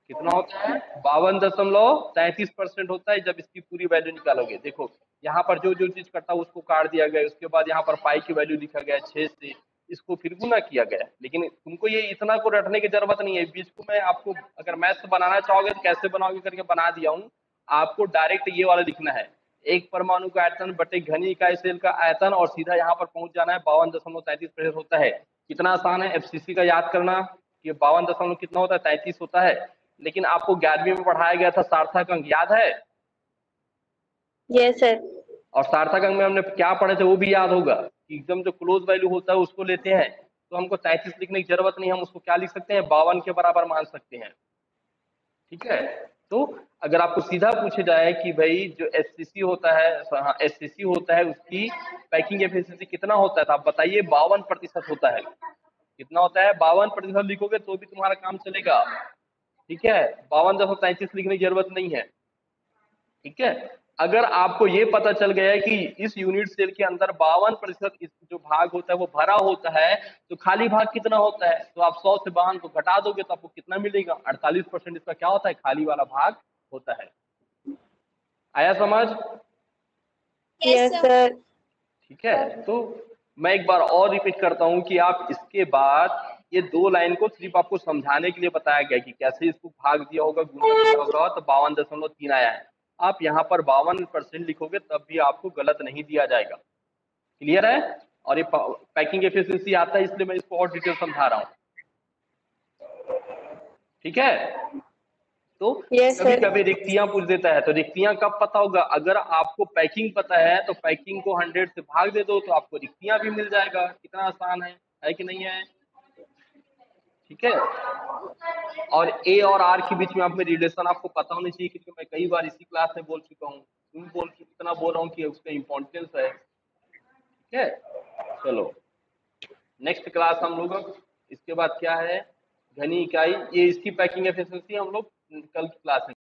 कितना होता है, 52.33% होता है जब इसकी पूरी वैल्यू निकालोगे। देखो यहाँ पर जो जो चीज करता है उसको काट दिया गया, उसके बाद यहाँ पर पाई की वैल्यू लिखा गया 6 से, इसको फिर गुना किया गया। लेकिन तुमको ये इतना को रटने की जरूरत नहीं है, बीच को मैं आपको अगर मैथ्स बनाना चाहोगे तो कैसे बनाओगे करके बना दिया हूँ। आपको डायरेक्ट ये वाला लिखना है, एक परमाणु का आयतन बटे घनी इकाई सेल का आयतन, और सीधा यहाँ पर पहुंच जाना है, 52.33% होता है। कितना आसान है एफसीसी का याद करना, कि 52 कितना होता है, 33 होता है। लेकिन आपको 11वीं में पढ़ाया गया था सार्थक अंक, याद है? Yes sir. और सार्थक अंक में हमने क्या पढ़े थे वो भी याद होगा, कि एकदम जो क्लोज वैल्यू होता है उसको लेते हैं, तो हमको 33 लिखने की जरूरत नहीं, हम उसको क्या लिख सकते हैं, 52 के बराबर मान सकते हैं, ठीक है। तो अगर आपको सीधा पूछे जाए कि भाई जो एससीसी होता है, हाँ एससीसी होता है, उसकी पैकिंग एफिशिएंसी कितना होता है, तो आप बताइए 52% होता है। कितना होता है, 52% लिखोगे तो भी तुम्हारा काम चलेगा, ठीक है। 52.33 लिखने की जरूरत नहीं है, ठीक है। अगर आपको ये पता चल गया है कि इस यूनिट सेल के अंदर 52% जो भाग होता है वो भरा होता है, तो खाली भाग कितना होता है, तो आप 100 से 52 को घटा दोगे तो आपको कितना मिलेगा, 48% इसका क्या होता है, खाली वाला भाग होता है। आया समझ? Yes sir. ठीक है। तो मैं एक बार और रिपीट करता हूँ कि आप इसके बाद ये 2 लाइन को सिर्फ आपको समझाने के लिए बताया गया कि कैसे इसको भाग दिया होगा, गुना किया होगा, तो 52.3 आया है। आप यहाँ पर 52% लिखोगे तब भी आपको गलत नहीं दिया जाएगा। क्लियर है? और ये पैकिंग एफिशिएंसी आता है, इसलिए मैं इसको और डिटेल समझा रहा हूँ, ठीक है। तो Yes, कभी sir. कभी रिक्तियां पूछ देता है, तो रिक्तियां कब पता होगा, अगर आपको पैकिंग पता है तो पैकिंग को 100 से भाग दे दो तो आपको रिक्तियां भी मिल जाएगा। कितना आसान है कि नहीं है? ठीक है। और ए और आर के बीच में आप में रिलेशन आपको पता होनी चाहिए, क्योंकि मैं कई बार इसी क्लास में बोल चुका हूँ, इतना बोल रहा हूँ कि उसका इम्पोर्टेंस है, ठीक है। चलो नेक्स्ट क्लास हम लोग, इसके बाद क्या है, घनी इकाई, ये इसकी पैकिंग एफिशिएंसी हम लोग कल की क्लास में